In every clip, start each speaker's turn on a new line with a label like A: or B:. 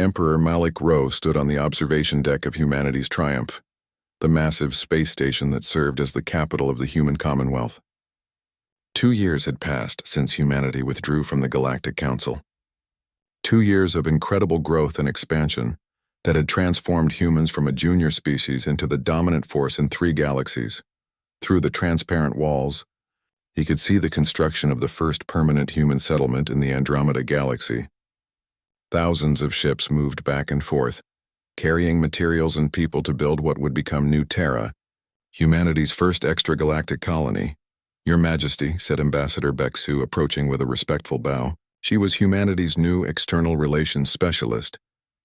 A: Emperor Malik Ro stood on the observation deck of humanity's triumph, the massive space station that served as the capital of the human commonwealth. 2 years had passed since humanity withdrew from the Galactic Council. 2 years of incredible growth and expansion that had transformed humans from a junior species into the dominant force in 3 galaxies. Through the transparent walls, he could see the construction of the first permanent human settlement in the Andromeda Galaxy. Thousands of ships moved back and forth, carrying materials and people to build what would become New Terra, humanity's first extragalactic colony. "Your Majesty," said Ambassador Beksu, approaching with a respectful bow. She was humanity's new external relations specialist,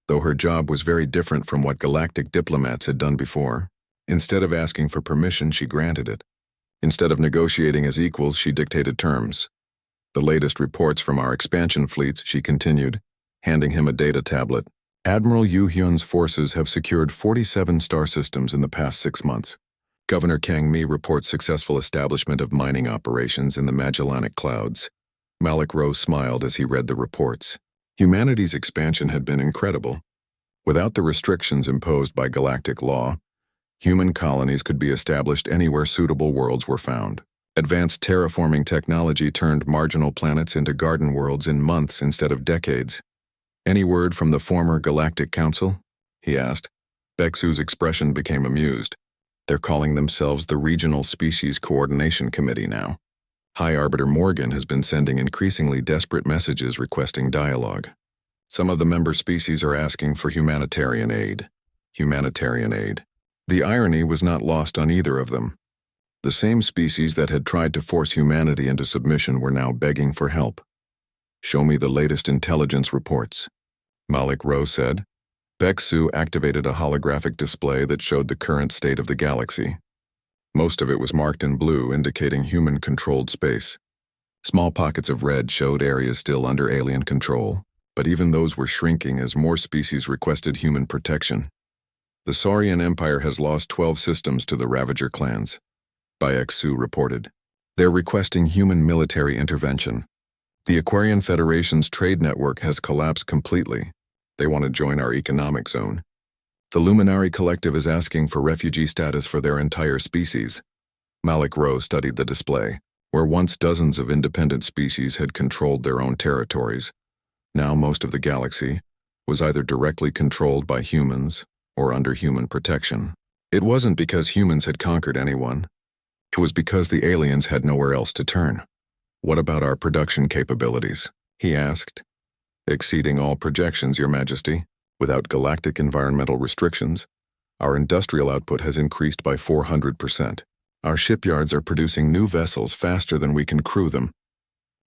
A: though her job was very different from what galactic diplomats had done before. Instead of asking for permission, she granted it. Instead of negotiating as equals, she dictated terms. "The latest reports from our expansion fleets," she continued, handing him a data tablet. "Admiral Yu Hyun's forces have secured 47 star systems in the past 6 months. Governor Kang Mi reports successful establishment of mining operations in the Magellanic Clouds." Malik Ro smiled as he read the reports. Humanity's expansion had been incredible. Without the restrictions imposed by galactic law, human colonies could be established anywhere suitable worlds were found. Advanced terraforming technology turned marginal planets into garden worlds in months instead of decades. "Any word from the former Galactic Council?" he asked. Beksu's expression became amused. "They're calling themselves the Regional Species Coordination Committee now. High Arbiter Morgan has been sending increasingly desperate messages requesting dialogue. Some of the member species are asking for humanitarian aid." Humanitarian aid. The irony was not lost on either of them. The same species that had tried to force humanity into submission were now begging for help. "Show me the latest intelligence reports," Malik Ro said. Beksu activated a holographic display that showed the current state of the galaxy. Most of it was marked in blue, indicating human-controlled space. Small pockets of red showed areas still under alien control, but even those were shrinking as more species requested human protection. "The Saurian Empire has lost 12 systems to the Ravager clans," Beksu reported. "They're requesting human military intervention. The Aquarian Federation's trade network has collapsed completely. They want to join our economic zone. The Luminary Collective is asking for refugee status for their entire species." Malik Ro studied the display. Where once dozens of independent species had controlled their own territories, now most of the galaxy was either directly controlled by humans or under human protection. It wasn't because humans had conquered anyone. It was because the aliens had nowhere else to turn. "What about our production capabilities?" he asked. "Exceeding all projections, Your Majesty. Without galactic environmental restrictions, our industrial output has increased by 400%. Our shipyards are producing new vessels faster than we can crew them.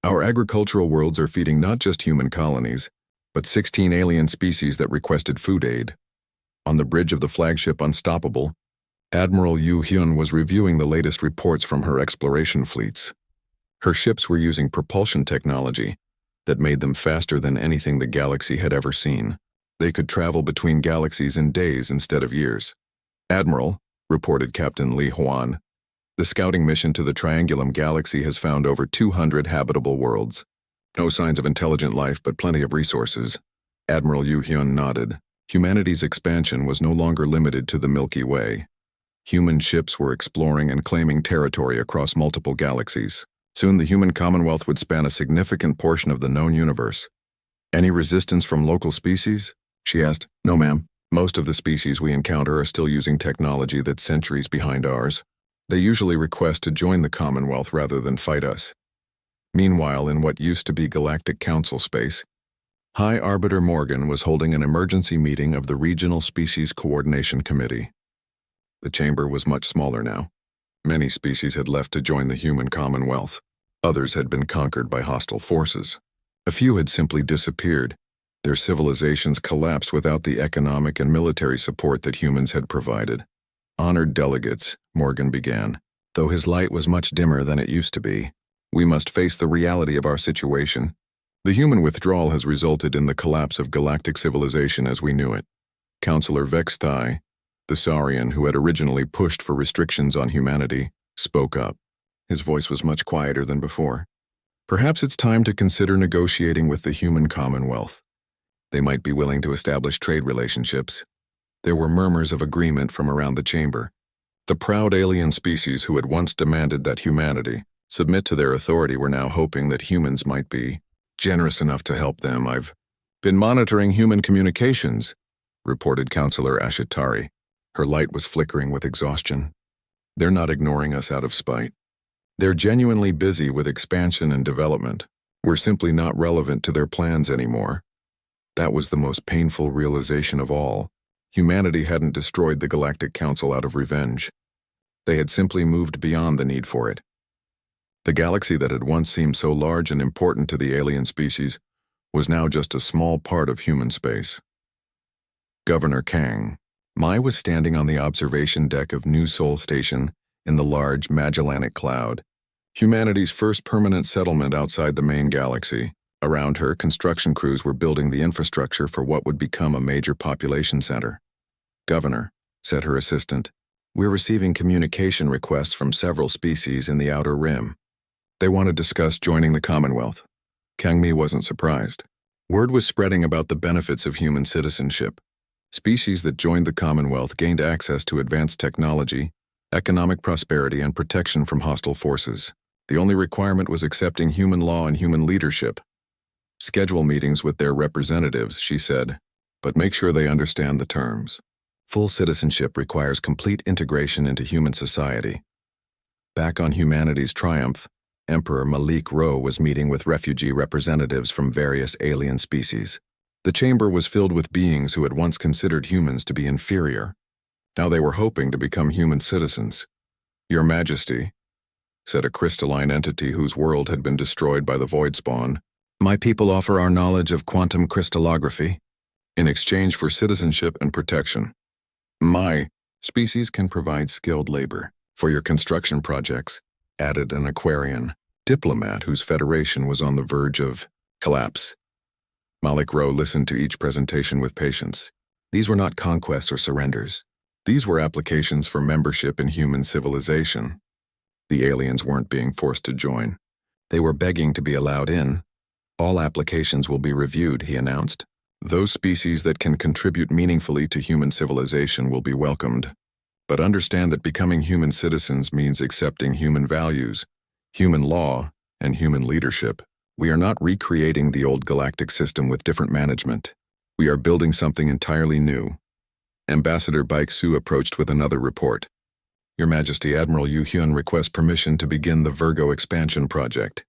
A: Our agricultural worlds are feeding not just human colonies, but 16 alien species that requested food aid." On the bridge of the flagship Unstoppable, Admiral Yu Hyun was reviewing the latest reports from her exploration fleets. Her ships were using propulsion technology that made them faster than anything the galaxy had ever seen. They could travel between galaxies in days instead of years. "Admiral," reported Captain Li Huan, "the scouting mission to the Triangulum Galaxy has found over 200 habitable worlds. No signs of intelligent life, but plenty of resources." Admiral Yu Hyun nodded. Humanity's expansion was no longer limited to the Milky Way. Human ships were exploring and claiming territory across multiple galaxies. Soon the human commonwealth would span a significant portion of the known universe. "Any resistance from local species?" she asked. "No, ma'am. Most of the species we encounter are still using technology that's centuries behind ours. They usually request to join the Commonwealth rather than fight us." Meanwhile, in what used to be Galactic Council space, High Arbiter Morgan was holding an emergency meeting of the Regional Species Coordination Committee. The chamber was much smaller now. Many species had left to join the human Commonwealth. Others had been conquered by hostile forces. A few had simply disappeared. Their civilizations collapsed without the economic and military support that humans had provided. "Honored delegates," Morgan began, though his light was much dimmer than it used to be. "We must face the reality of our situation. The human withdrawal has resulted in the collapse of galactic civilization as we knew it." Councillor Vexthai, the Saurian who had originally pushed for restrictions on humanity, spoke up. His voice was much quieter than before. "Perhaps it's time to consider negotiating with the human Commonwealth. They might be willing to establish trade relationships. There were murmurs of agreement from around the chamber. The proud alien species who had once demanded that humanity submit to their authority were now hoping that humans might be generous enough to help them. "I've been monitoring human communications," reported Counselor Ashitari. Her light was flickering with exhaustion. "They're not ignoring us out of spite. They're genuinely busy with expansion and development. We're simply not relevant to their plans anymore." That was the most painful realization of all. Humanity hadn't destroyed the Galactic Council out of revenge. They had simply moved beyond the need for it. The galaxy that had once seemed so large and important to the alien species was now just a small part of human space. Governor Kang. Mai was standing on the observation deck of New Sol Station in the large Magellanic Cloud, humanity's first permanent settlement outside the main galaxy. Around her, construction crews were building the infrastructure for what would become a major population center. "Governor," said her assistant, "we're receiving communication requests from several species in the Outer Rim. They want to discuss joining the Commonwealth." Kang Mi wasn't surprised. Word was spreading about the benefits of human citizenship. Species that joined the Commonwealth gained access to advanced technology, economic prosperity, and protection from hostile forces. The only requirement was accepting human law and human leadership. "Schedule meetings with their representatives," she said, "but make sure they understand the terms. Full citizenship requires complete integration into human society." Back on humanity's triumph, Emperor Malik Ro was meeting with refugee representatives from various alien species. The chamber was filled with beings who had once considered humans to be inferior. Now they were hoping to become human citizens. "Your Majesty," said a crystalline entity whose world had been destroyed by the void spawn, "my people offer our knowledge of quantum crystallography in exchange for citizenship and protection. My species can provide skilled labor for your construction projects," added an Aquarian diplomat whose federation was on the verge of collapse. Malik Ro listened to each presentation with patience. These were not conquests or surrenders. These were applications for membership in human civilization. The aliens weren't being forced to join. They were begging to be allowed in. "All applications will be reviewed," he announced. "Those species that can contribute meaningfully to human civilization will be welcomed. But understand that becoming human citizens means accepting human values, human law, and human leadership. We are not recreating the old galactic system with different management. We are building something entirely new." Ambassador Baik Su approached with another report. "Your Majesty, Admiral Yu Hyun requests permission to begin the Virgo expansion project."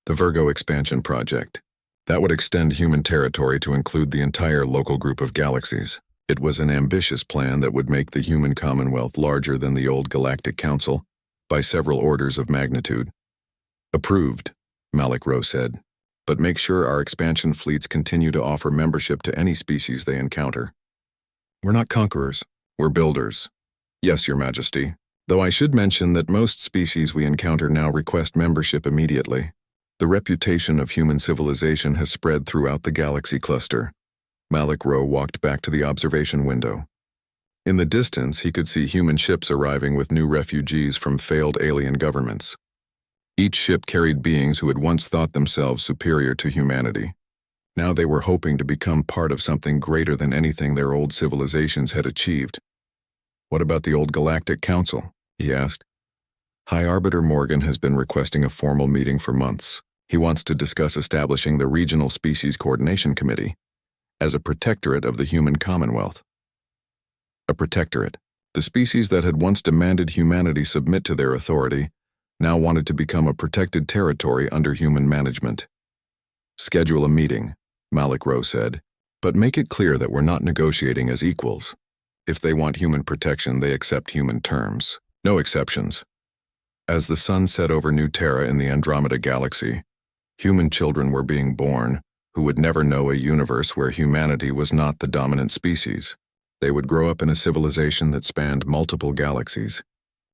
A: The Virgo expansion project. That would extend human territory to include the entire local group of galaxies. It was an ambitious plan that would make the human commonwealth larger than the old Galactic Council by several orders of magnitude. "Approved," Malik Ro said, "but make sure our expansion fleets continue to offer membership to any species they encounter. We're not conquerors, we're builders." "Yes, Your Majesty, though I should mention that most species we encounter now request membership immediately. The reputation of human civilization has spread throughout the galaxy cluster." Malik Ro walked back to the observation window. In the distance, he could see human ships arriving with new refugees from failed alien governments. Each ship carried beings who had once thought themselves superior to humanity. Now they were hoping to become part of something greater than anything their old civilizations had achieved. "What about the old Galactic Council?" he asked. "High Arbiter Morgan has been requesting a formal meeting for months. He wants to discuss establishing the Regional Species Coordination Committee as a protectorate of the human commonwealth." A protectorate. The species that had once demanded humanity submit to their authority now wanted to become a protected territory under human management. "Schedule a meeting," Malik Ro said, "but make it clear that we're not negotiating as equals. If they want human protection, they accept human terms. No exceptions." As the sun set over New Terra in the Andromeda Galaxy, human children were being born who would never know a universe where humanity was not the dominant species. They would grow up in a civilization that spanned multiple galaxies,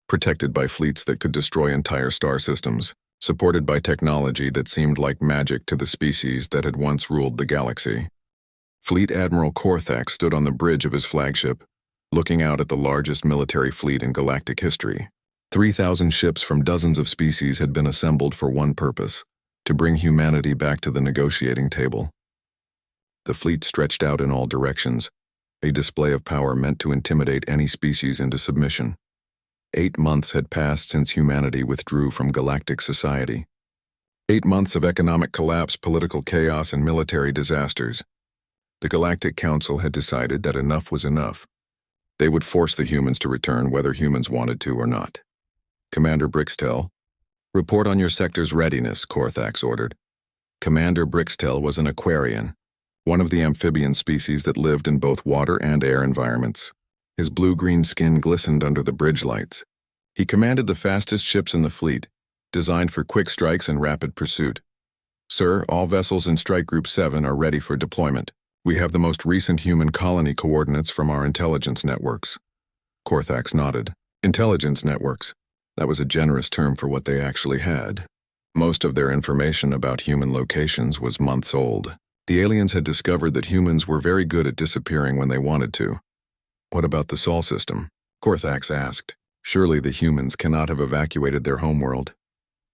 A: protected by fleets that could destroy entire star systems, supported by technology that seemed like magic to the species that had once ruled the galaxy. Fleet Admiral Korthak stood on the bridge of his flagship, looking out at the largest military fleet in galactic history. 3,000 ships from dozens of species had been assembled for one purpose: to bring humanity back to the negotiating table. The fleet stretched out in all directions, a display of power meant to intimidate any species into submission. 8 months had passed since humanity withdrew from galactic society. 8 months of economic collapse, political chaos, and military disasters. The Galactic Council had decided that enough was enough. They would force the humans to return whether humans wanted to or not. Commander Brixtel, report on your sector's readiness, Korthax ordered. Commander Brixtel was an Aquarian, one of the amphibian species that lived in both water and air environments. His blue-green skin glistened under the bridge lights. He commanded the fastest ships in the fleet, designed for quick strikes and rapid pursuit. Sir, all vessels in Strike Group 7 are ready for deployment. We have the most recent human colony coordinates from our intelligence networks. Korthax nodded. Intelligence networks. That was a generous term for what they actually had. Most of their information about human locations was months old. The aliens had discovered that humans were very good at disappearing when they wanted to. What about the Sol system? Korthax asked. Surely the humans cannot have evacuated their homeworld.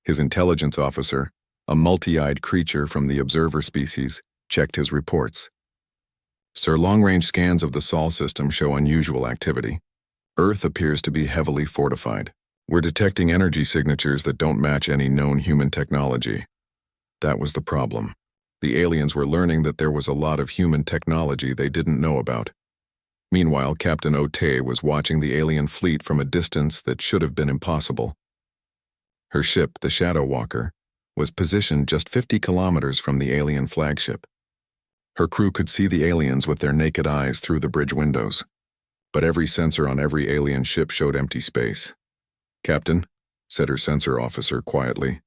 A: His intelligence officer, a multi-eyed creature from the observer species, checked his reports. Sir, long-range scans of the Sol system show unusual activity. Earth appears to be heavily fortified. We're detecting energy signatures that don't match any known human technology. That was the problem. The aliens were learning that there was a lot of human technology they didn't know about. Meanwhile, Captain Otay was watching the alien fleet from a distance that should have been impossible. Her ship, the Shadow Walker, was positioned just 50 kilometers from the alien flagship. Her crew could see the aliens with their naked eyes through the bridge windows. But every sensor on every alien ship showed empty space. Captain, said her sensor officer quietly,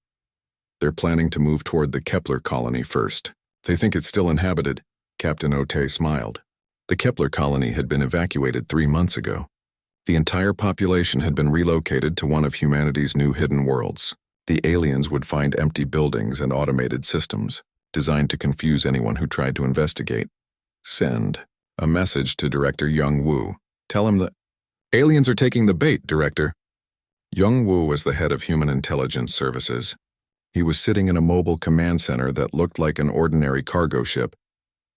A: they're planning to move toward the Kepler colony first. They think it's still inhabited. Captain Otay smiled. The Kepler colony had been evacuated 3 months ago. The entire population had been relocated to one of humanity's new hidden worlds. The aliens would find empty buildings and automated systems, designed to confuse anyone who tried to investigate. Send a message to Director Young Wu. Tell him that aliens are taking the bait, Director. Young Wu was the head of Human Intelligence Services. He was sitting in a mobile command center that looked like an ordinary cargo ship,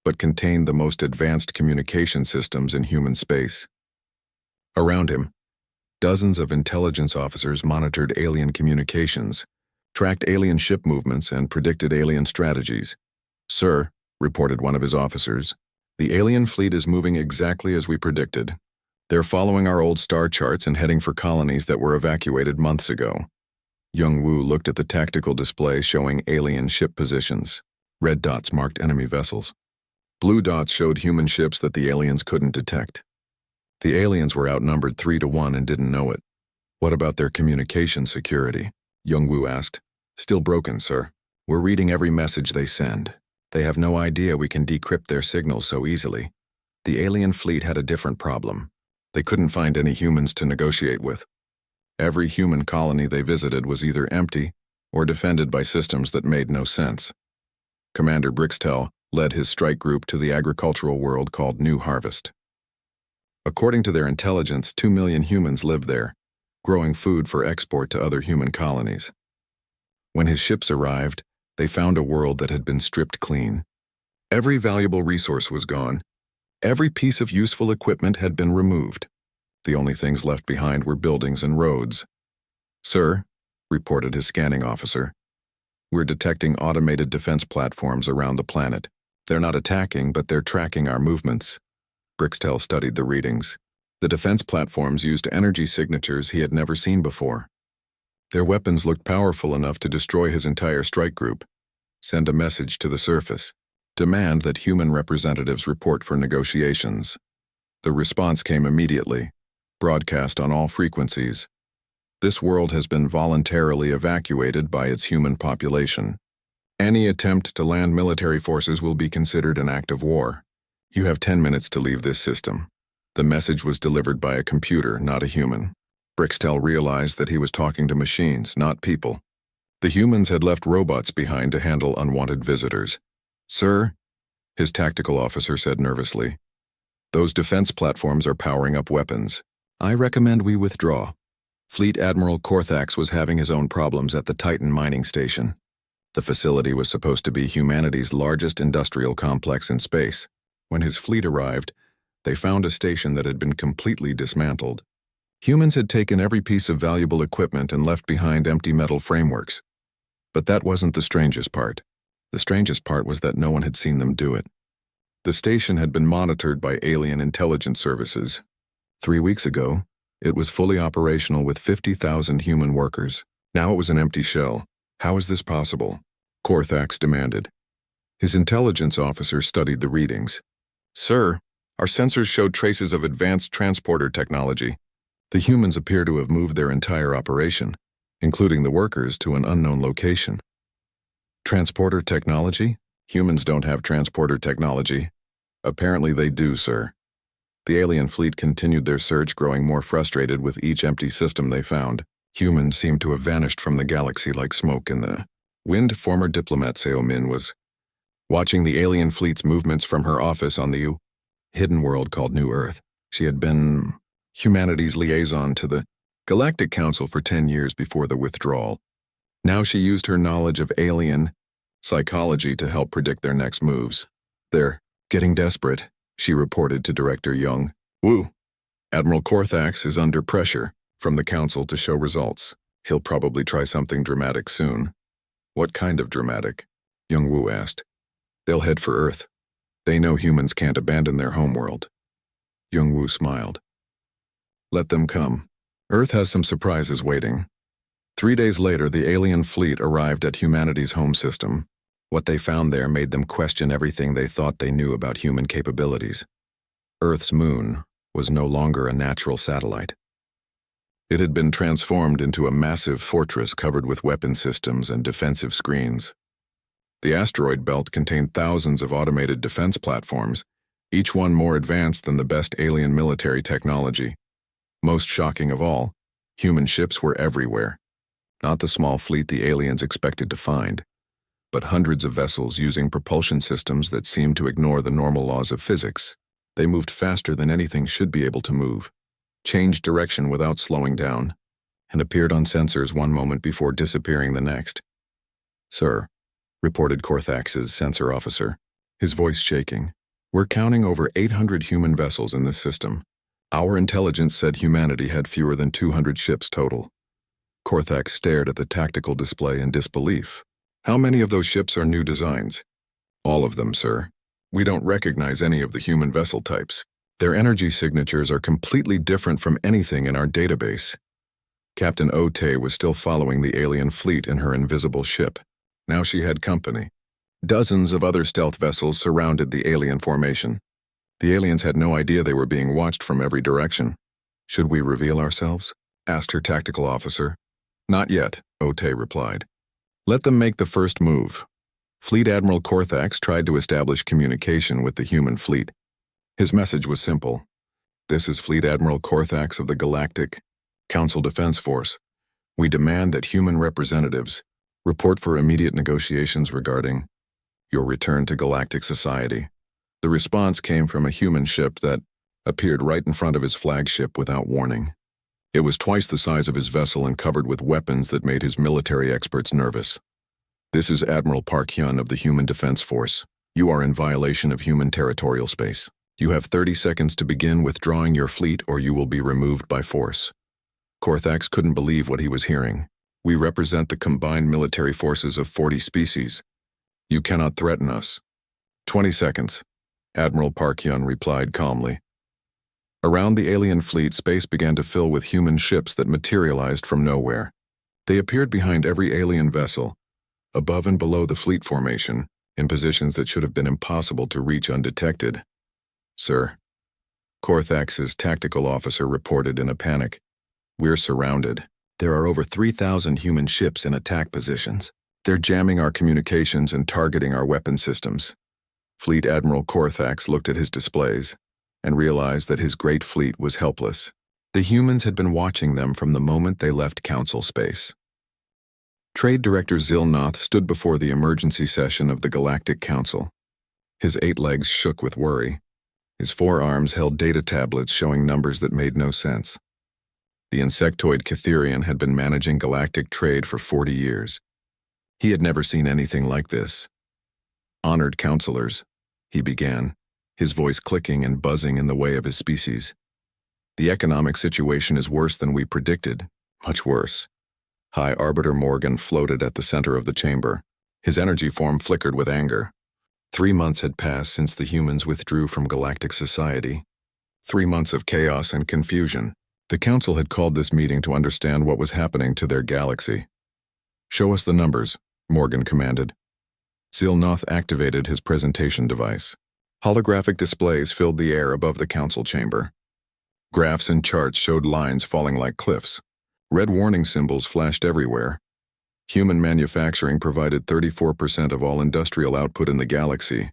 A: but contained the most advanced communication systems in human space. Around him, dozens of intelligence officers monitored alien communications, tracked alien ship movements, and predicted alien strategies. Sir, reported one of his officers, the alien fleet is moving exactly as we predicted. They're following our old star charts and heading for colonies that were evacuated months ago. Young Wu looked at the tactical display showing alien ship positions. Red dots marked enemy vessels. Blue dots showed human ships that the aliens couldn't detect. The aliens were outnumbered 3-1 and didn't know it. What about their communication security? Young Wu asked. Still broken, sir. We're reading every message they send. They have no idea we can decrypt their signals so easily. The alien fleet had a different problem. They couldn't find any humans to negotiate with. Every human colony they visited was either empty or defended by systems that made no sense. Commander Brixtel led his strike group to the agricultural world called New Harvest. According to their intelligence, 2 million humans lived there, growing food for export to other human colonies. When his ships arrived, they found a world that had been stripped clean. Every valuable resource was gone. Every piece of useful equipment had been removed. The only things left behind were buildings and roads. Sir, reported his scanning officer, we're detecting automated defense platforms around the planet. They're not attacking, but they're tracking our movements. Brixtel studied the readings. The defense platforms used energy signatures he had never seen before. Their weapons looked powerful enough to destroy his entire strike group. Send a message to the surface. Demand that human representatives report for negotiations. The response came immediately, broadcast on all frequencies. This world has been voluntarily evacuated by its human population. Any attempt to land military forces will be considered an act of war. You have 10 minutes to leave this system. The message was delivered by a computer, not a human. Brixtel realized that he was talking to machines, not people. The humans had left robots behind to handle unwanted visitors. Sir, his tactical officer said nervously, those defense platforms are powering up weapons. I recommend we withdraw. Fleet Admiral Korthax was having his own problems at the Titan mining station. The facility was supposed to be humanity's largest industrial complex in space. When his fleet arrived, they found a station that had been completely dismantled. Humans had taken every piece of valuable equipment and left behind empty metal frameworks. But that wasn't the strangest part. The strangest part was that no one had seen them do it. The station had been monitored by alien intelligence services. 3 weeks ago, it was fully operational with 50,000 human workers. Now it was an empty shell. How is this possible? Korthax demanded. His intelligence officer studied the readings. Sir, our sensors showed traces of advanced transporter technology. The humans appear to have moved their entire operation, including the workers, to an unknown location. Transporter technology? Humans don't have transporter technology. Apparently they do, sir. The alien fleet continued their search, growing more frustrated with each empty system they found. Humans seemed to have vanished from the galaxy like smoke in the wind. Former diplomat Seo Min was watching the alien fleet's movements from her office on the hidden world called New Earth. She had been humanity's liaison to the Galactic Council for 10 years before the withdrawal. Now she used her knowledge of alien psychology to help predict their next moves. They're getting desperate, she reported to Director Young. Woo! Admiral Korthax is under pressure from the Council to show results. He'll probably try something dramatic soon. What kind of dramatic? Young Woo asked. They'll head for Earth. They know humans can't abandon their homeworld. Young Woo smiled. Let them come. Earth has some surprises waiting. 3 days later, the alien fleet arrived at humanity's home system. What they found there made them question everything they thought they knew about human capabilities. Earth's moon was no longer a natural satellite. It had been transformed into a massive fortress covered with weapon systems and defensive screens. The asteroid belt contained thousands of automated defense platforms, each one more advanced than the best alien military technology. Most shocking of all, human ships were everywhere. Not the small fleet the aliens expected to find, but hundreds of vessels using propulsion systems that seemed to ignore the normal laws of physics. They moved faster than anything should be able to move, changed direction without slowing down, and appeared on sensors one moment before disappearing the next. Sir, reported Korthax's sensor officer, his voice shaking, we're counting over 800 human vessels in this system. Our intelligence said humanity had fewer than 200 ships total. Korthax stared at the tactical display in disbelief. How many of those ships are new designs? All of them, sir. We don't recognize any of the human vessel types. Their energy signatures are completely different from anything in our database. Captain Ote was still following the alien fleet in her invisible ship. Now she had company. Dozens of other stealth vessels surrounded the alien formation. The aliens had no idea they were being watched from every direction. Should we reveal ourselves? Asked her tactical officer. Not yet, Ote replied. Let them make the first move. Fleet Admiral Korthax tried to establish communication with the human fleet. His message was simple. This is Fleet Admiral Korthax of the Galactic Council Defense Force. We demand that human representatives report for immediate negotiations regarding your return to galactic society. The response came from a human ship that appeared right in front of his flagship without warning. It was twice the size of his vessel and covered with weapons that made his military experts nervous. This is Admiral Park Hyun of the Human Defense Force. You are in violation of human territorial space. You have 30 seconds to begin withdrawing your fleet or you will be removed by force. Korthax couldn't believe what he was hearing. We represent the combined military forces of 40 species. You cannot threaten us. 20 seconds. Admiral Park Hyun replied calmly. Around the alien fleet, space began to fill with human ships that materialized from nowhere. They appeared behind every alien vessel, above and below the fleet formation, in positions that should have been impossible to reach undetected. Sir, Korthax's tactical officer reported in a panic. We're surrounded. There are over 3,000 human ships in attack positions. They're jamming our communications and targeting our weapon systems. Fleet Admiral Korthax looked at his displays and realized that his great fleet was helpless. The humans had been watching them from the moment they left Council space. Trade Director Zilnoth stood before the emergency session of the Galactic Council. His 8 legs shook with worry. His 4 arms held data tablets showing numbers that made no sense. The insectoid Catherian had been managing galactic trade for 40 years. He had never seen anything like this. "Honored counselors," he began, his voice clicking and buzzing in the way of his species. "The economic situation is worse than we predicted, much worse." High Arbiter Morgan floated at the center of the chamber. His energy form flickered with anger. 3 months had passed since the humans withdrew from galactic society. 3 months of chaos and confusion. The council had called this meeting to understand what was happening to their galaxy. "Show us the numbers," Morgan commanded. Zilnoth activated his presentation device. Holographic displays filled the air above the council chamber. Graphs and charts showed lines falling like cliffs. Red warning symbols flashed everywhere. Human manufacturing provided 34% of all industrial output in the galaxy,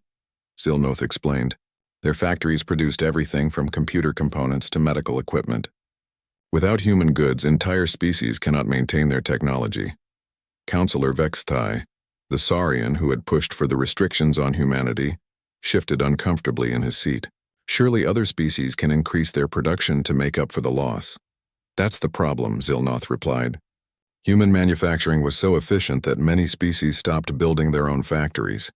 A: Zilnoth explained. Their factories produced everything from computer components to medical equipment. Without human goods, entire species cannot maintain their technology. Counselor Vextai, the Saurian who had pushed for the restrictions on humanity, shifted uncomfortably in his seat. Surely other species can increase their production to make up for the loss. "That's the problem," Zilnoth replied. "Human manufacturing was so efficient that many species stopped building their own factories.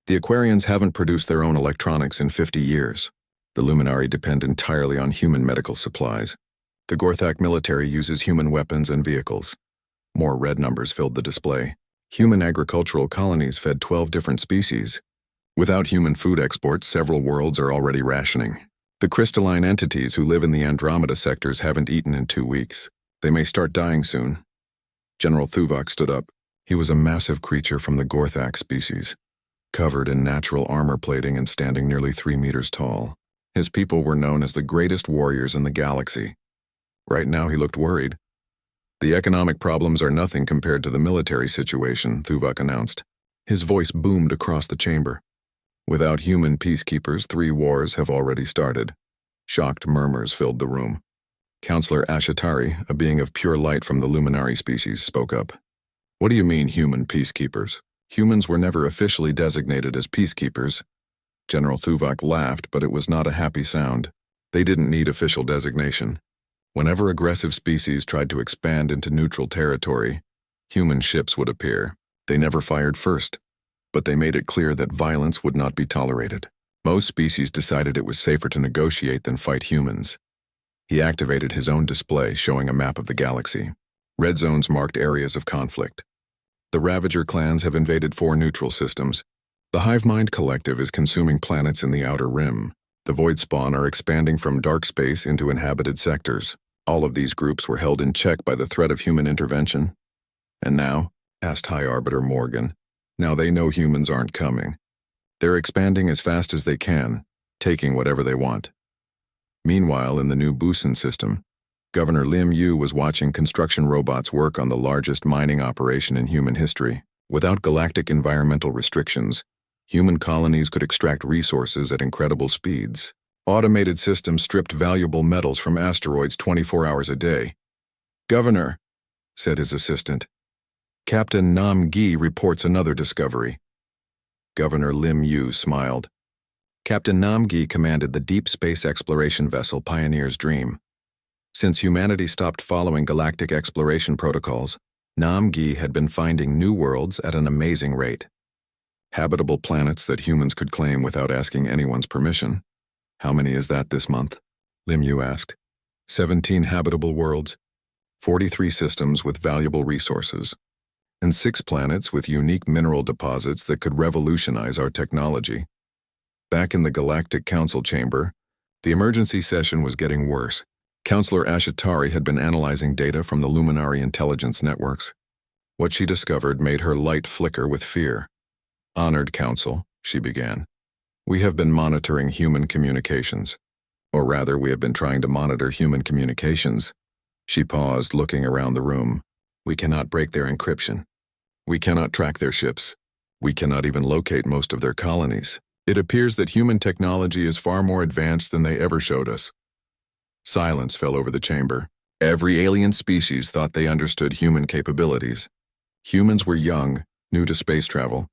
A: The Aquarians haven't produced their own electronics in 50 years. The Luminari depend entirely on human medical supplies. The Gorthak military uses human weapons and vehicles." More red numbers filled the display. Human agricultural colonies fed 12 different species. Without human food exports, several worlds are already rationing. The crystalline entities who live in the Andromeda sectors haven't eaten in 2 weeks. They may start dying soon. General Thuvok stood up. He was a massive creature from the Gorthak species, covered in natural armor plating and standing nearly 3 meters tall. His people were known as the greatest warriors in the galaxy. Right now he looked worried. "The economic problems are nothing compared to the military situation," Thuvok announced. His voice boomed across the chamber. "Without human peacekeepers, 3 wars have already started." Shocked murmurs filled the room. Counselor Ashatari, a being of pure light from the Luminari species, spoke up. "What do you mean, human peacekeepers? Humans were never officially designated as peacekeepers." General Thuvok laughed, but it was not a happy sound. They didn't need official designation. Whenever aggressive species tried to expand into neutral territory, human ships would appear. They never fired first, but they made it clear that violence would not be tolerated. Most species decided it was safer to negotiate than fight humans. He activated his own display, showing a map of the galaxy. Red zones marked areas of conflict. The Ravager clans have invaded 4 neutral systems. The Hivemind Collective is consuming planets in the Outer Rim. The Void Spawn are expanding from dark space into inhabited sectors. All of these groups were held in check by the threat of human intervention. "And now?" asked High Arbiter Morgan. "Now they know humans aren't coming. They're expanding as fast as they can, taking whatever they want." Meanwhile, in the new Busan system, Governor Lim Yu was watching construction robots work on the largest mining operation in human history. Without galactic environmental restrictions, human colonies could extract resources at incredible speeds. Automated systems stripped valuable metals from asteroids 24 hours a day. "Governor," said his assistant, "Captain Nam Gi reports another discovery." Governor Lim Yu smiled. Captain Nam Gi commanded the deep space exploration vessel Pioneer's Dream. Since humanity stopped following galactic exploration protocols, Nam Gi had been finding new worlds at an amazing rate. Habitable planets that humans could claim without asking anyone's permission. "How many is that this month?" Lim Yu asked. 17 habitable worlds, 43 systems with valuable resources, and 6 planets with unique mineral deposits that could revolutionize our technology. Back in the Galactic Council chamber, the emergency session was getting worse. Counselor Ashatari had been analyzing data from the Luminari intelligence networks. What she discovered made her light flicker with fear. "Honored Council," she began. "We have been monitoring human communications. Or rather, we have been trying to monitor human communications." She paused, looking around the room. "We cannot break their encryption. We cannot track their ships. We cannot even locate most of their colonies. It appears that human technology is far more advanced than they ever showed us." Silence fell over the chamber. Every alien species thought they understood human capabilities. Humans were young, new to space travel,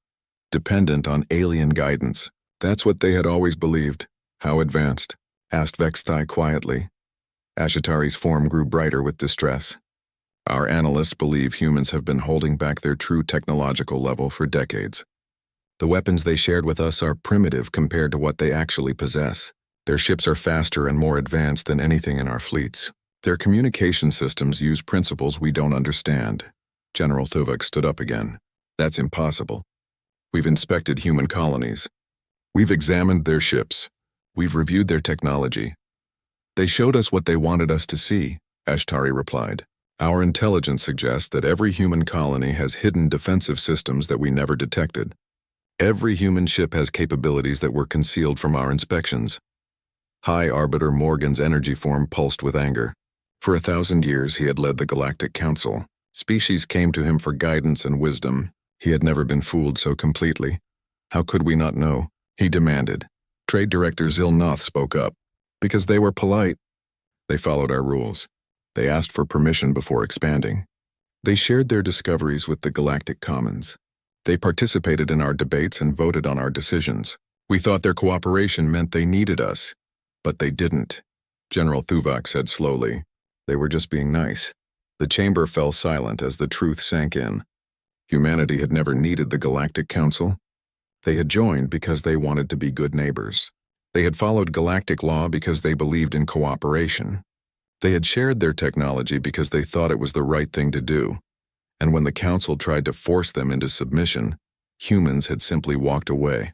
A: dependent on alien guidance. That's what they had always believed. "How advanced?" asked Vextai quietly. Ashatari's form grew brighter with distress. Our analysts believe humans have been holding back their true technological level for decades. The weapons they shared with us are primitive compared to what they actually possess. Their ships are faster and more advanced than anything in our fleets. Their communication systems use principles we don't understand. General Thuvok stood up again. That's impossible. We've inspected human colonies. We've examined their ships. We've reviewed their technology. They showed us what they wanted us to see, Ashtari replied. Our intelligence suggests that every human colony has hidden defensive systems that we never detected. Every human ship has capabilities that were concealed from our inspections. High Arbiter Morgan's energy form pulsed with anger. For 1,000 years he had led the Galactic Council. Species came to him for guidance and wisdom. He had never been fooled so completely. How could we not know? He demanded. Trade Director Zil Noth spoke up. Because they were polite. They followed our rules. They asked for permission before expanding. They shared their discoveries with the Galactic Commons. They participated in our debates and voted on our decisions. We thought their cooperation meant they needed us. But they didn't. General Thuvok said slowly. They were just being nice. The chamber fell silent as the truth sank in. Humanity had never needed the Galactic Council. They had joined because they wanted to be good neighbors. They had followed galactic law because they believed in cooperation. They had shared their technology because they thought it was the right thing to do. And when the Council tried to force them into submission, humans had simply walked away.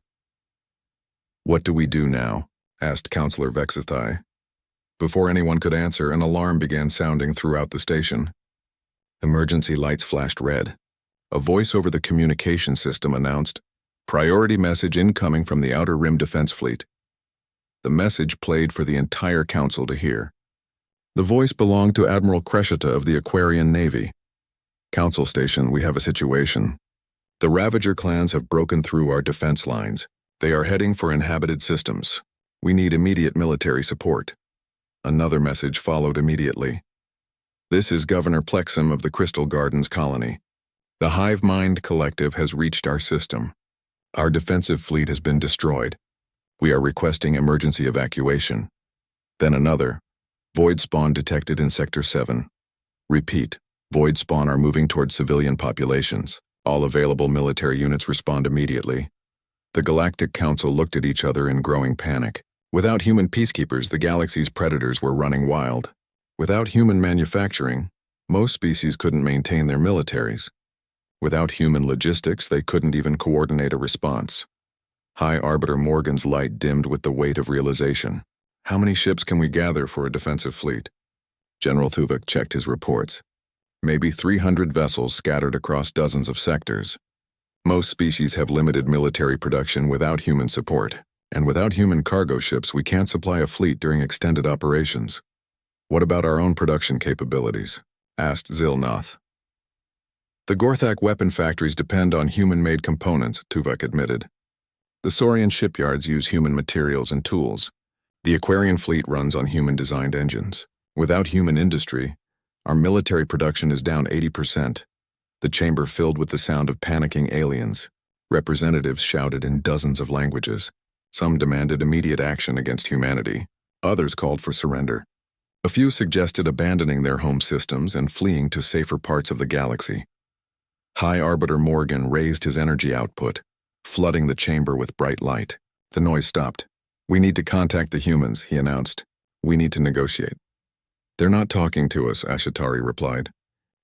A: What do we do now? Asked Counselor Vexithai. Before anyone could answer, an alarm began sounding throughout the station. Emergency lights flashed red. A voice over the communication system announced, "Priority message incoming from the Outer Rim Defense Fleet." The message played for the entire Council to hear. The voice belonged to Admiral Kreshita of the Aquarian Navy. "Council Station, we have a situation. The Ravager clans have broken through our defense lines. They are heading for inhabited systems. We need immediate military support." Another message followed immediately. "This is Governor Plexum of the Crystal Gardens Colony. The Hive Mind Collective has reached our system. Our defensive fleet has been destroyed. We are requesting emergency evacuation." Then another. "Void spawn detected in Sector 7. Repeat. Void spawn are moving towards civilian populations. All available military units respond immediately." The Galactic Council looked at each other in growing panic. Without human peacekeepers, the galaxy's predators were running wild. Without human manufacturing, most species couldn't maintain their militaries. Without human logistics, they couldn't even coordinate a response. High Arbiter Morgan's light dimmed with the weight of realization. How many ships can we gather for a defensive fleet? General Thuvok checked his reports. Maybe 300 vessels scattered across dozens of sectors. Most species have limited military production without human support, and without human cargo ships, we can't supply a fleet during extended operations. What about our own production capabilities? Asked Zil Noth. The Gorthak weapon factories depend on human-made components, Tuvok admitted. The Saurian shipyards use human materials and tools. The Aquarian fleet runs on human-designed engines. Without human industry, our military production is down 80%. The chamber filled with the sound of panicking aliens. Representatives shouted in dozens of languages. Some demanded immediate action against humanity. Others called for surrender. A few suggested abandoning their home systems and fleeing to safer parts of the galaxy. High Arbiter Morgan raised his energy output, flooding the chamber with bright light. The noise stopped. "We need to contact the humans," he announced. "We need to negotiate." "They're not talking to us," Ashatari replied.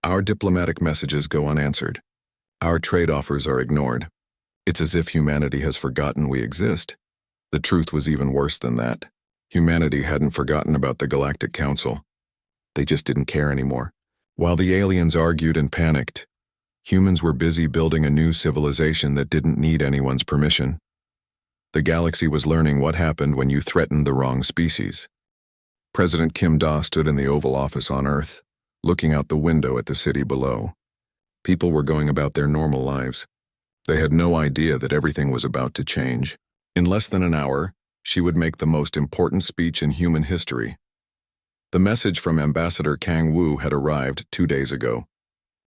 A: "Our diplomatic messages go unanswered. Our trade offers are ignored. It's as if humanity has forgotten we exist." The truth was even worse than that. Humanity hadn't forgotten about the Galactic Council. They just didn't care anymore. While the aliens argued and panicked, humans were busy building a new civilization that didn't need anyone's permission. The galaxy was learning what happened when you threatened the wrong species. President Kim Da stood in the Oval Office on Earth, looking out the window at the city below. People were going about their normal lives. They had no idea that everything was about to change. In less than an hour, she would make the most important speech in human history. The message from Ambassador Kang Wu had arrived 2 days ago.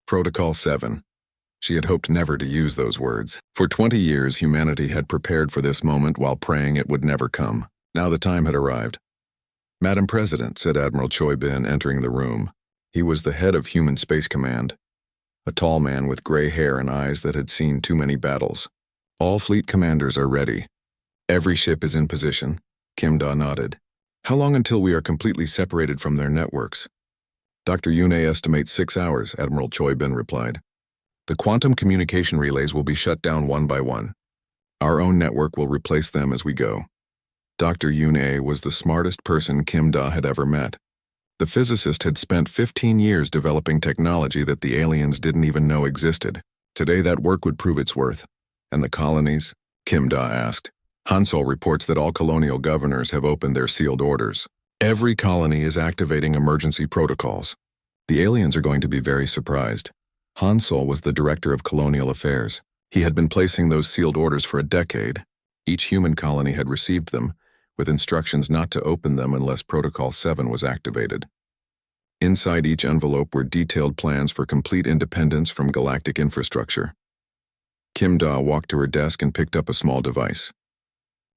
A: Protocol 7. She had hoped never to use those words. For 20 years, humanity had prepared for this moment while praying it would never come. Now the time had arrived. "Madam President," said Admiral Choi Bin, entering the room. He was the head of Human Space Command, a tall man with gray hair and eyes that had seen too many battles. All fleet commanders are ready. Every ship is in position. Kim Da nodded. How long until we are completely separated from their networks? Dr. Yune estimates 6 hours, Admiral Choi Bin replied. The quantum communication relays will be shut down one by one. Our own network will replace them as we go. Dr. Yune was the smartest person Kim Da had ever met. The physicist had spent 15 years developing technology that the aliens didn't even know existed. Today that work would prove its worth. And the colonies? Kim Da asked. Hansol reports that all colonial governors have opened their sealed orders. Every colony is activating emergency protocols. The aliens are going to be very surprised. Hansol was the director of colonial affairs. He had been placing those sealed orders for a decade. Each human colony had received them, with instructions not to open them unless Protocol 7 was activated. Inside each envelope were detailed plans for complete independence from galactic infrastructure. Kim Da walked to her desk and picked up a small device.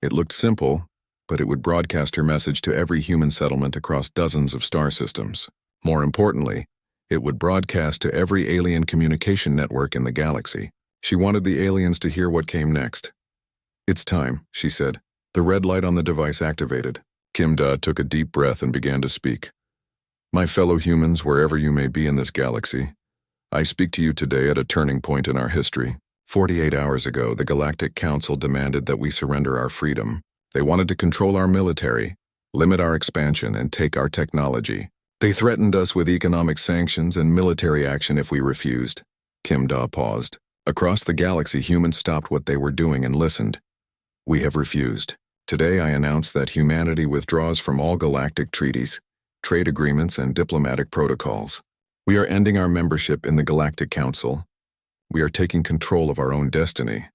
A: It looked simple, but it would broadcast her message to every human settlement across dozens of star systems. More importantly, it would broadcast to every alien communication network in the galaxy. She wanted the aliens to hear what came next. It's time, she said. The red light on the device activated. Kim Da took a deep breath and began to speak. My fellow humans, wherever you may be in this galaxy, I speak to you today at a turning point in our history. 48 hours ago, the Galactic Council demanded that we surrender our freedom. They wanted to control our military, limit our expansion, and take our technology. They threatened us with economic sanctions and military action if we refused. Kim Da paused. Across the galaxy, humans stopped what they were doing and listened. We have refused. Today I announce that humanity withdraws from all galactic treaties, trade agreements, and diplomatic protocols. We are ending our membership in the Galactic Council. We are taking control of our own destiny.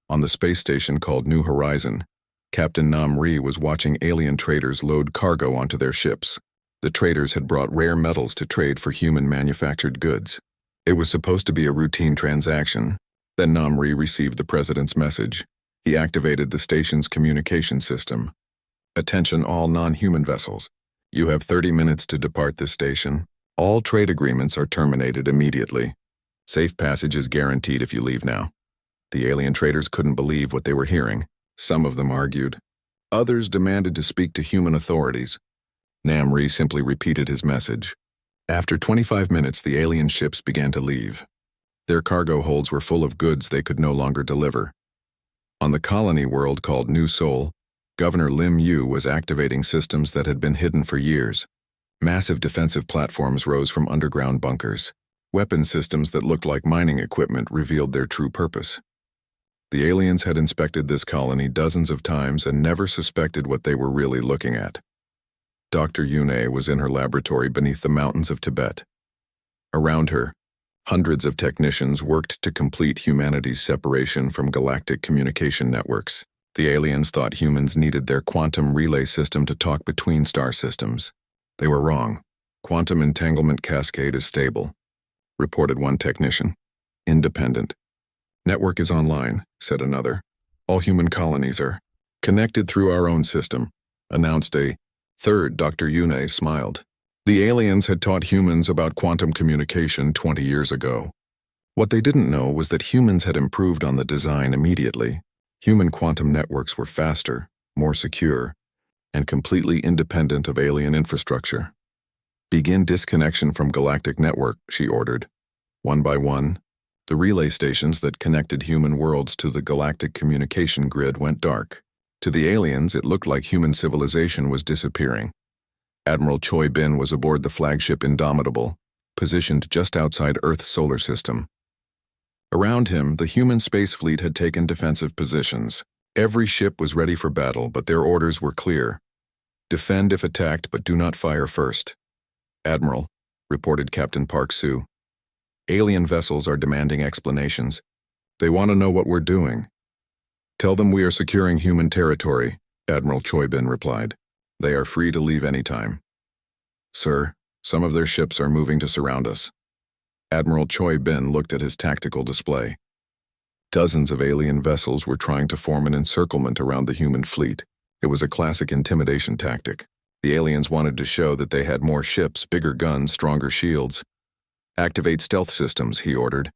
A: On the space station called New Horizon, Captain Nam Ri was watching alien traders load cargo onto their ships. The traders had brought rare metals to trade for human-manufactured goods. It was supposed to be a routine transaction. Then Nam Ri received the president's message. He activated the station's communication system. Attention all non-human vessels. You have 30 minutes to depart this station. All trade agreements are terminated immediately. Safe passage is guaranteed if you leave now. The alien traders couldn't believe what they were hearing. Some of them argued. Others demanded to speak to human authorities. Nam Ri simply repeated his message. After 25 minutes, the alien ships began to leave. Their cargo holds were full of goods they could no longer deliver. On the colony world called New Seoul, Governor Lim Yu was activating systems that had been hidden for years. Massive defensive platforms rose from underground bunkers. Weapon systems that looked like mining equipment revealed their true purpose. The aliens had inspected this colony dozens of times and never suspected what they were really looking at. Dr. Yune was in her laboratory beneath the mountains of Tibet. Around her, hundreds of technicians worked to complete humanity's separation from galactic communication networks. The aliens thought humans needed their quantum relay system to talk between star systems. They were wrong. Quantum entanglement cascade is stable, reported one technician. Independent. Network is online, said another. All human colonies are connected through our own system, announced a third. Dr. Yune smiled. The aliens had taught humans about quantum communication 20 years ago. What they didn't know was that humans had improved on the design immediately. Human quantum networks were faster, more secure, and completely independent of alien infrastructure. Begin disconnection from galactic network, she ordered. One by one, the relay stations that connected human worlds to the galactic communication grid went dark. To the aliens, it looked like human civilization was disappearing. Admiral Choi Bin was aboard the flagship Indomitable, positioned just outside Earth's solar system. Around him, the human space fleet had taken defensive positions. Every ship was ready for battle, but their orders were clear. Defend if attacked, but do not fire first. Admiral, reported Captain Park Soo. Alien vessels are demanding explanations. They want to know what we're doing. Tell them we are securing human territory, Admiral Choi Bin replied. They are free to leave any time. Sir, some of their ships are moving to surround us. Admiral Choi Bin looked at his tactical display. Dozens of alien vessels were trying to form an encirclement around the human fleet. It was a classic intimidation tactic. The aliens wanted to show that they had more ships, bigger guns, stronger shields. Activate stealth systems, he ordered.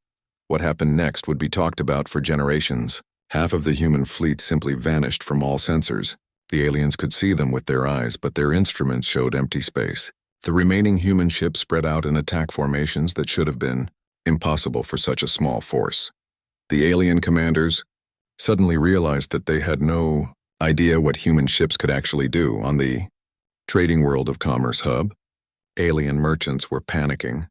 A: What happened next would be talked about for generations. Half of the human fleet simply vanished from all sensors. The aliens could see them with their eyes, but their instruments showed empty space. The remaining human ships spread out in attack formations that should have been impossible for such a small force. The alien commanders suddenly realized that they had no idea what human ships could actually do. On the trading world of Commerce Hub, alien merchants were panicking.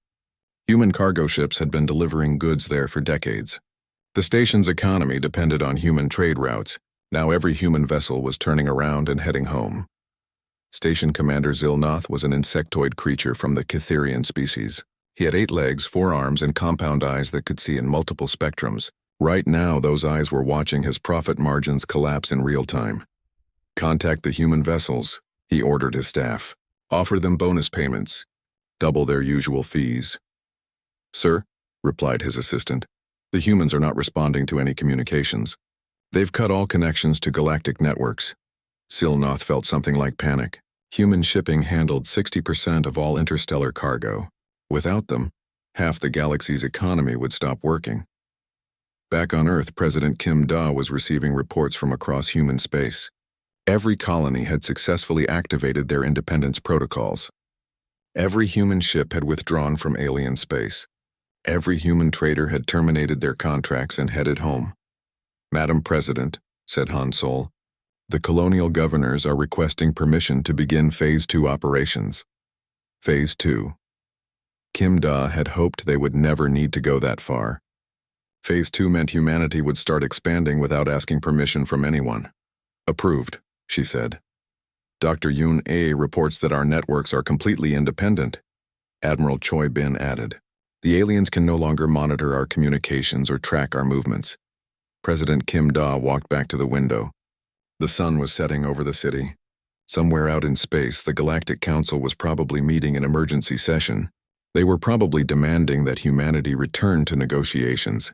A: Human cargo ships had been delivering goods there for decades. The station's economy depended on human trade routes. Now every human vessel was turning around and heading home. Station Commander Zilnoth was an insectoid creature from the Cytherian species. He had 8 legs, 4 arms, and compound eyes that could see in multiple spectrums. Right now, those eyes were watching his profit margins collapse in real time. Contact the human vessels, he ordered his staff. Offer them bonus payments. Double their usual fees. Sir, replied his assistant, the humans are not responding to any communications. They've cut all connections to galactic networks. Zilnoth felt something like panic. Human shipping handled 60% of all interstellar cargo. Without them, half the galaxy's economy would stop working. Back on Earth, President Kim Da was receiving reports from across human space. Every colony had successfully activated their independence protocols. Every human ship had withdrawn from alien space. Every human trader had terminated their contracts and headed home. Madam President, said Han Sol, the colonial governors are requesting permission to begin Phase 2 operations. Phase 2. Kim Da had hoped they would never need to go that far. Phase 2 meant humanity would start expanding without asking permission from anyone. Approved, she said. Dr. Yoon A reports that our networks are completely independent. Admiral Choi Bin added, the aliens can no longer monitor our communications or track our movements. President Kim Da walked back to the window. The sun was setting over the city. Somewhere out in space, the Galactic Council was probably meeting an emergency session. They were probably demanding that humanity return to negotiations.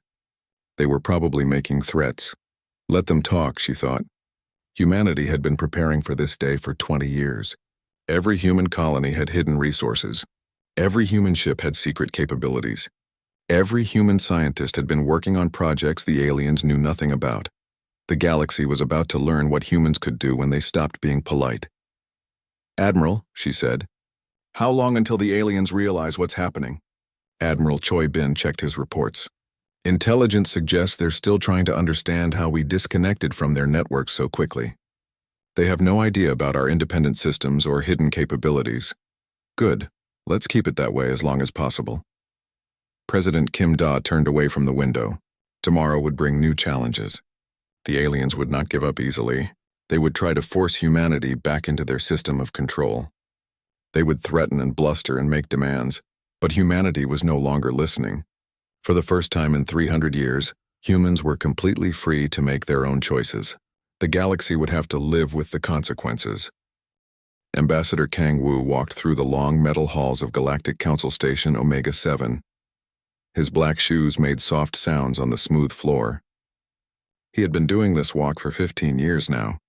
A: They were probably making threats. Let them talk, she thought. Humanity had been preparing for this day for 20 years. Every human colony had hidden resources. Every human ship had secret capabilities. Every human scientist had been working on projects the aliens knew nothing about. The galaxy was about to learn what humans could do when they stopped being polite. Admiral, she said, how long until the aliens realize what's happening? Admiral Choi Bin checked his reports. Intelligence suggests they're still trying to understand how we disconnected from their networks so quickly. They have no idea about our independent systems or hidden capabilities. Good. Let's keep it that way as long as possible. President Kim Da turned away from the window. Tomorrow would bring new challenges. The aliens would not give up easily. They would try to force humanity back into their system of control. They would threaten and bluster and make demands, but humanity was no longer listening. For the first time in 300 years, humans were completely free to make their own choices. The galaxy would have to live with the consequences. Ambassador Kang Wu walked through the long metal halls of Galactic Council Station Omega 7. His black shoes made soft sounds on the smooth floor. He had been doing this walk for 15 years now.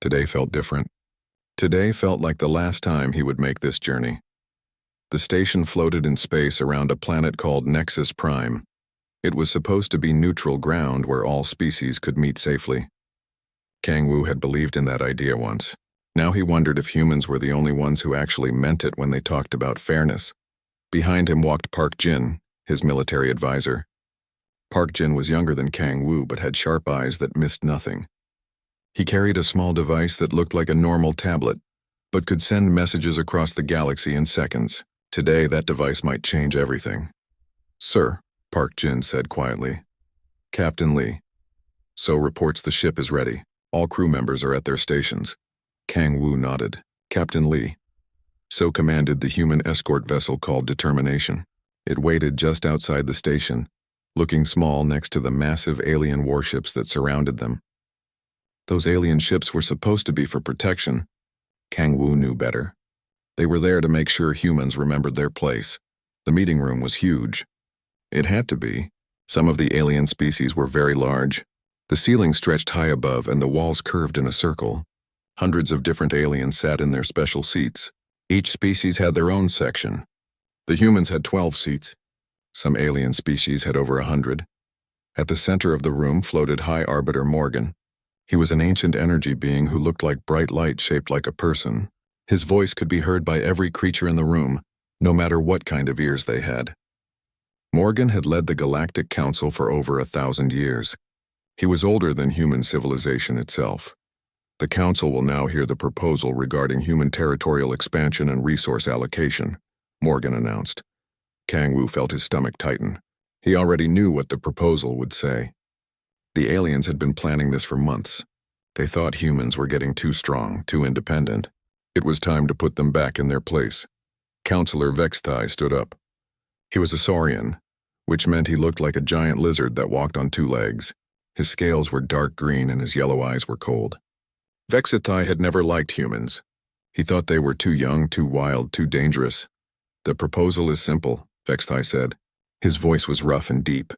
A: Today felt different. Today felt like the last time he would make this journey. The station floated in space around a planet called Nexus Prime. It was supposed to be neutral ground where all species could meet safely. Kang Wu had believed in that idea once. Now he wondered if humans were the only ones who actually meant it when they talked about fairness. Behind him walked Park Jin, his military advisor. Park Jin was younger than Kang Wu but had sharp eyes that missed nothing. He carried a small device that looked like a normal tablet, but could send messages across the galaxy in seconds. Today, that device might change everything. Sir, Park Jin said quietly. Captain Lee. So reports the ship is ready. All crew members are at their stations. Kang Wu nodded. Captain Lee. So commanded the human escort vessel called Determination. It waited just outside the station, looking small next to the massive alien warships that surrounded them. Those alien ships were supposed to be for protection. Kang Wu knew better. They were there to make sure humans remembered their place. The meeting room was huge. It had to be. Some of the alien species were very large. The ceiling stretched high above and the walls curved in a circle. Hundreds of different aliens sat in their special seats. Each species had their own section. The humans had 12 seats. Some alien species had over 100. At the center of the room floated High Arbiter Morgan. He was an ancient energy being who looked like bright light shaped like a person. His voice could be heard by every creature in the room, no matter what kind of ears they had. Morgan had led the Galactic Council for over 1,000 years. He was older than human civilization itself. The Council will now hear the proposal regarding human territorial expansion and resource allocation, Morgan announced. Kang Wu felt his stomach tighten. He already knew what the proposal would say. The aliens had been planning this for months. They thought humans were getting too strong, too independent. It was time to put them back in their place. Counselor Vexthai stood up. He was a saurian, which meant he looked like a giant lizard that walked on 2 legs. His scales were dark green and his yellow eyes were cold. Vexthai had never liked humans. He thought they were too young, too wild, too dangerous. The proposal is simple, Vexthai said. His voice was rough and deep.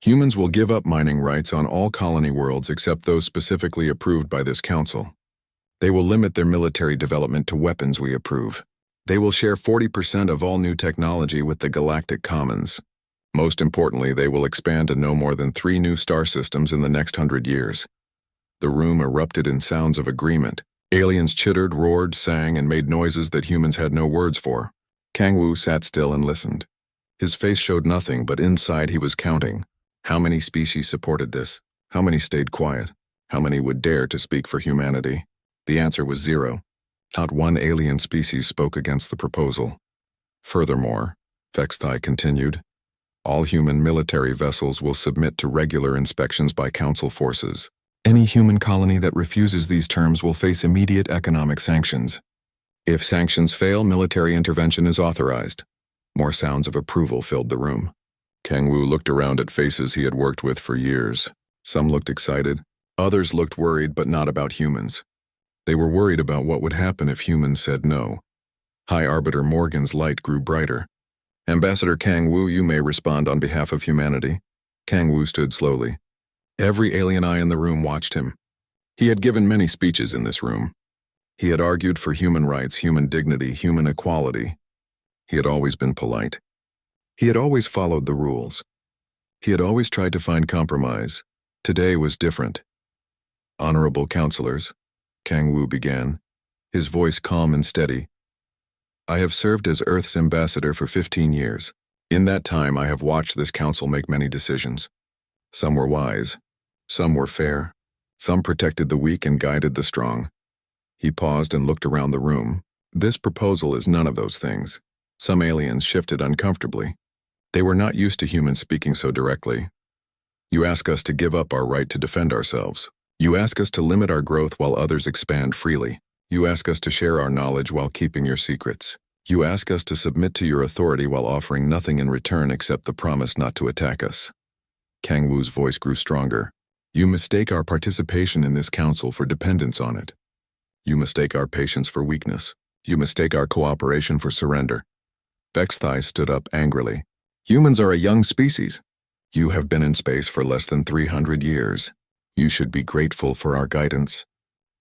A: Humans will give up mining rights on all colony worlds except those specifically approved by this council. They will limit their military development to weapons we approve. They will share 40% of all new technology with the Galactic Commons. Most importantly, they will expand to no more than 3 new star systems in the next 100 years. The room erupted in sounds of agreement. Aliens chittered, roared, sang, and made noises that humans had no words for. Kang Wu sat still and listened. His face showed nothing, but inside he was counting. How many species supported this? How many stayed quiet? How many would dare to speak for humanity? The answer was 0. Not one alien species spoke against the proposal. Furthermore, Vexthai continued, all human military vessels will submit to regular inspections by Council forces. Any human colony that refuses these terms will face immediate economic sanctions. If sanctions fail, military intervention is authorized. More sounds of approval filled the room. Kang Wu looked around at faces he had worked with for years. Some looked excited. Others looked worried, but not about humans. They were worried about what would happen if humans said no. High Arbiter Morgan's light grew brighter. Ambassador Kang Wu, you may respond on behalf of humanity. Kang Wu stood slowly. Every alien eye in the room watched him. He had given many speeches in this room. He had argued for human rights, human dignity, human equality. He had always been polite. He had always followed the rules. He had always tried to find compromise. Today was different. Honorable counselors, Kang Wu began, his voice calm and steady. I have served as Earth's ambassador for 15 years. In that time, I have watched this council make many decisions. Some were wise. Some were fair. Some protected the weak and guided the strong. He paused and looked around the room. This proposal is none of those things. Some aliens shifted uncomfortably. They were not used to humans speaking so directly. You ask us to give up our right to defend ourselves. You ask us to limit our growth while others expand freely. You ask us to share our knowledge while keeping your secrets. You ask us to submit to your authority while offering nothing in return except the promise not to attack us. Kang Wu's voice grew stronger. You mistake our participation in this council for dependence on it. You mistake our patience for weakness. You mistake our cooperation for surrender. Vexthai stood up angrily. Humans are a young species. You have been in space for less than 300 years. You should be grateful for our guidance.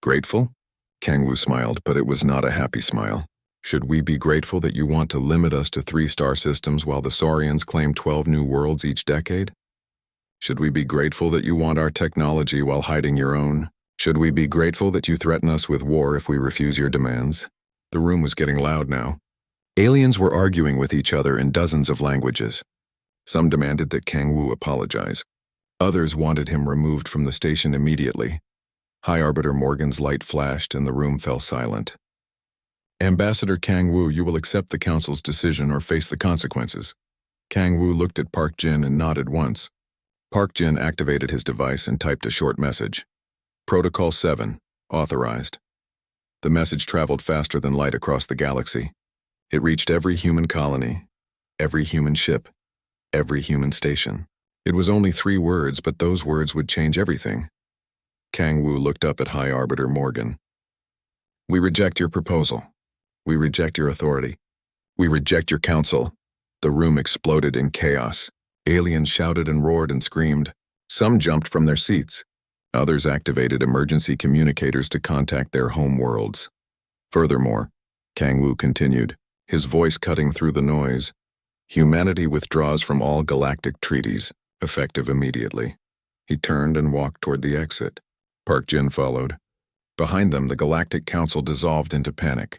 A: Grateful? Kang Wu smiled, but it was not a happy smile. Should we be grateful that you want to limit us to 3 star systems while the Saurians claim 12 new worlds each decade? Should we be grateful that you want our technology while hiding your own? Should we be grateful that you threaten us with war if we refuse your demands? The room was getting loud now. Aliens were arguing with each other in dozens of languages. Some demanded that Kang Wu apologize. Others wanted him removed from the station immediately. High Arbiter Morgan's light flashed and the room fell silent. Ambassador Kang Wu, you will accept the Council's decision or face the consequences. Kang Wu looked at Park Jin and nodded once. Park Jin activated his device and typed a short message. Protocol 7, authorized. The message traveled faster than light across the galaxy. It reached every human colony, every human ship, every human station. It was only 3 words, but those words would change everything. Kang Wu looked up at High Arbiter Morgan. We reject your proposal. We reject your authority. We reject your council. The room exploded in chaos. Aliens shouted and roared and screamed. Some jumped from their seats. Others activated emergency communicators to contact their home worlds. Furthermore, Kang Wu continued, his voice cutting through the noise, humanity withdraws from all galactic treaties, effective immediately. He turned and walked toward the exit. Park Jin followed. Behind them, the Galactic Council dissolved into panic.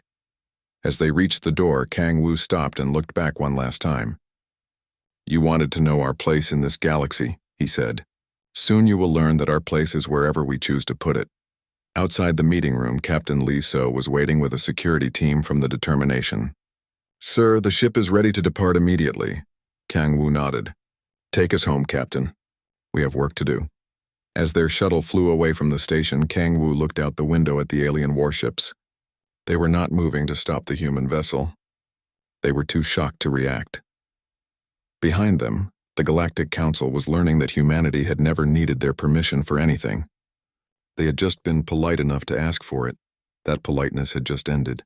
A: As they reached the door, Kang Wu stopped and looked back one last time. You wanted to know our place in this galaxy, he said. Soon you will learn that our place is wherever we choose to put it. Outside the meeting room, Captain Lee So was waiting with a security team from the Determination. Sir, the ship is ready to depart immediately. Kang Wu nodded. Take us home, Captain. We have work to do. As their shuttle flew away from the station, Kang Wu looked out the window at the alien warships. They were not moving to stop the human vessel. They were too shocked to react. Behind them, the Galactic Council was learning that humanity had never needed their permission for anything. They had just been polite enough to ask for it. That politeness had just ended.